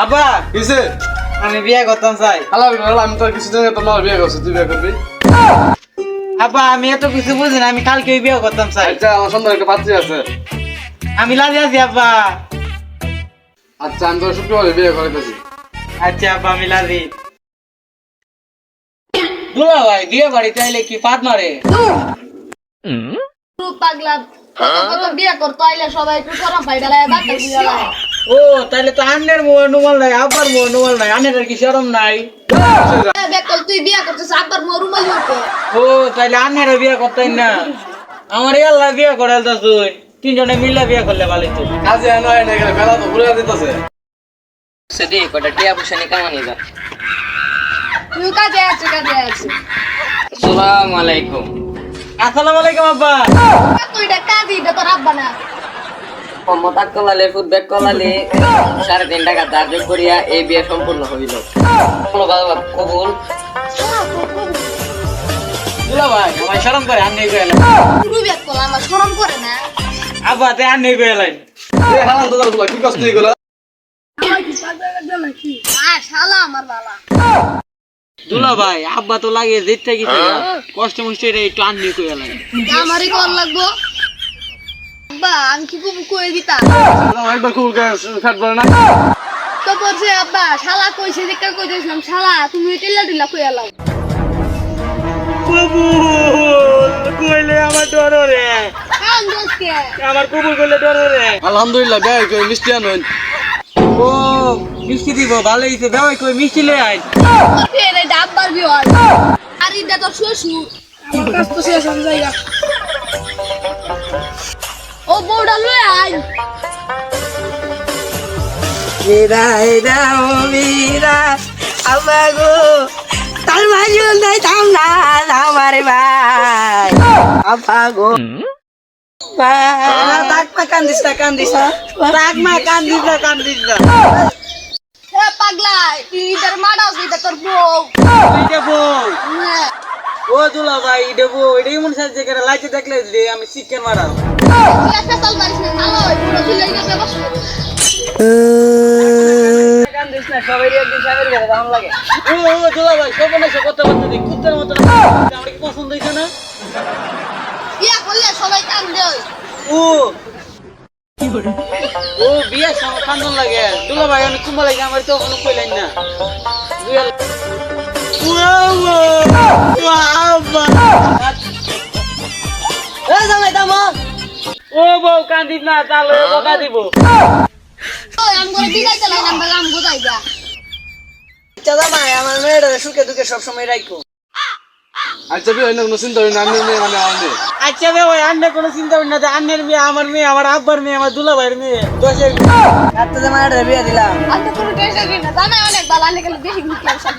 আব্বা কিসে আমি বিয়ে করতাম চাই। আল্লাহ আমি তো কিছু জানি তোমার বিয়ে করছি, তুই বিয়ে করবি? আব্বা আমি এত কিছু বুঝি না, আমি কালকে বিয়ে করতাম চাই। আচ্ছা আমার সন্ধ্যা একটা পাত্রী আছে। আমি লাজি আছি আব্বা। আচ্ছা আমি তো শুক্রবার বিয়ে করাইতেছি। আচ্ছা আব্বা আমি লাজি। দুলা ভাই বিয়ে বাড়ি চাইলে কি পাত মারে? পাগলা কত বিয়ে করতে আইলে সবাই একটু সরম পাই বেলায় বাচ্চা দিয়ে বেলায়। ও তাইলে তো আন্নের মোহ নুমাল নাই, আব্বার মোহ নুমাল নাই, আন্নের কি শরম নাই? বেকল তুই বিয়ে করছিস আব্বার মরুমাল হতো। ও তাইলে আন্নের বিয়ে করতেন না, আমার আল্লাহ বিয়ে করে তুই তিনজনে মিলে বিয়ে করলে ভালো তো। কাজে নয় না গেলে বেলা তো ঘুরে দিতেছে। সেদি কটা টিয়া পয়সা নিয়ে কামানি যা। তুই কাজে আছে আসসালামু আলাইকুম। আসসালামু আলাইকুম আব্বা। তুইটা কাজই এটা তোর আব্বা না। মমতা কলালে ফুটব্যাক কলালে 3.5 টাকা ধার্য করিয়া এই বিয়ে সম্পূর্ণ হইল। বলো বাবা কবুল। দুলা ভাই আমার শরম করে আন্নে গেলেন। তুই বিয়ে করলে আমার শরম করে না। আব্বা তে আন্নে গেলেন। এ হালাল তো দাদা কি কষ্ট এগুলো? শালা আমার বালা। দুলা ভাই আব্বা তো লাগে যেতে গেছে কষ্ট মষ্ট এটা একটু আন্নে গেলেন। আমারই কল লাগবো। আব্বা আমি কি কুবু কই দিতা। একবার খুব খাটবে না। তো বলছে আব্বা শালা কইছে যে কা কইছিলাম শালা তুমি টিলা কই আলাও। কবুল কইলে আমার ডর রে, কান দোসকে। আমার কবুল কইলে ডর রে। আলহামদুলিল্লাহ বিয়ে করে মিষ্টি আনুন। ও মিষ্টি দিব ভালো হইছে, দেওয়াই কই মিষ্টি লই আই। ওকে রে আব্বার বিয়ে হয়। আর এটা তো শ্বশুর। আমার কাছ তো শেষ হয়ে যাইগা। ও বউডা লই আই। মীরা এরা ও মীরা আব্বা গো তার মাঝুল নাই থাম না আমার ভাই আব্বা গো তাক মা কান্দিস না রাগ মা কান্দিস না। এ পাগলা তুই ইদার মারাস এটা তোর বউ। এইটা বউ। হ্যাঁ। ও দুলা ভাই এটা বউ, এটাই মনে সাজে করে লাইতে দেখলে যে আমি চিকেন মারা। তুই একটা সাল মারিস না ভালো হয় পুরো তুই লাগা বস। কান্দিস না, সবাই একদিন সাবের ঘরে দাম লাগে। ও দুলা ভাই সব না সব কথা বলতে দি কুত্তার মতো আমার কি পছন্দ হইছে না? বিয়া করলে সবাই কান্দে। ও ও বিয়ে সব কান্দন লাগে। দুলা ভাই অনেক কুম্বা লাগে, আমার তো কোনো কইলেন না। ও বউ কান্দিস না, তাহলে বকা দিব। ওই আমি করে বিদাইতে লাগলাম বলে আমি বুঝাই যা। চাদা মা আমার মেয়েটা সুখে দুঃখে সবসময় রাখো আচ্ছা বিয়ে হয় না কোনো চিন্তা হয় না, আমি মেয়ে মানে আমার মেয়ে। আচ্ছা রে ওই আন্নের কোনো চিন্তা করি না যে আন্নের মেয়ে, আমার আব্বার মেয়ে, আমার দুলা ভাইয়ের মেয়ে, দশের আর তো মায়ের বিয়ে দিলাম আমি তো কোনো টেনশন করি না জামাই অনেক ভালো আমি গেলে বেশি ঘুরলাম সব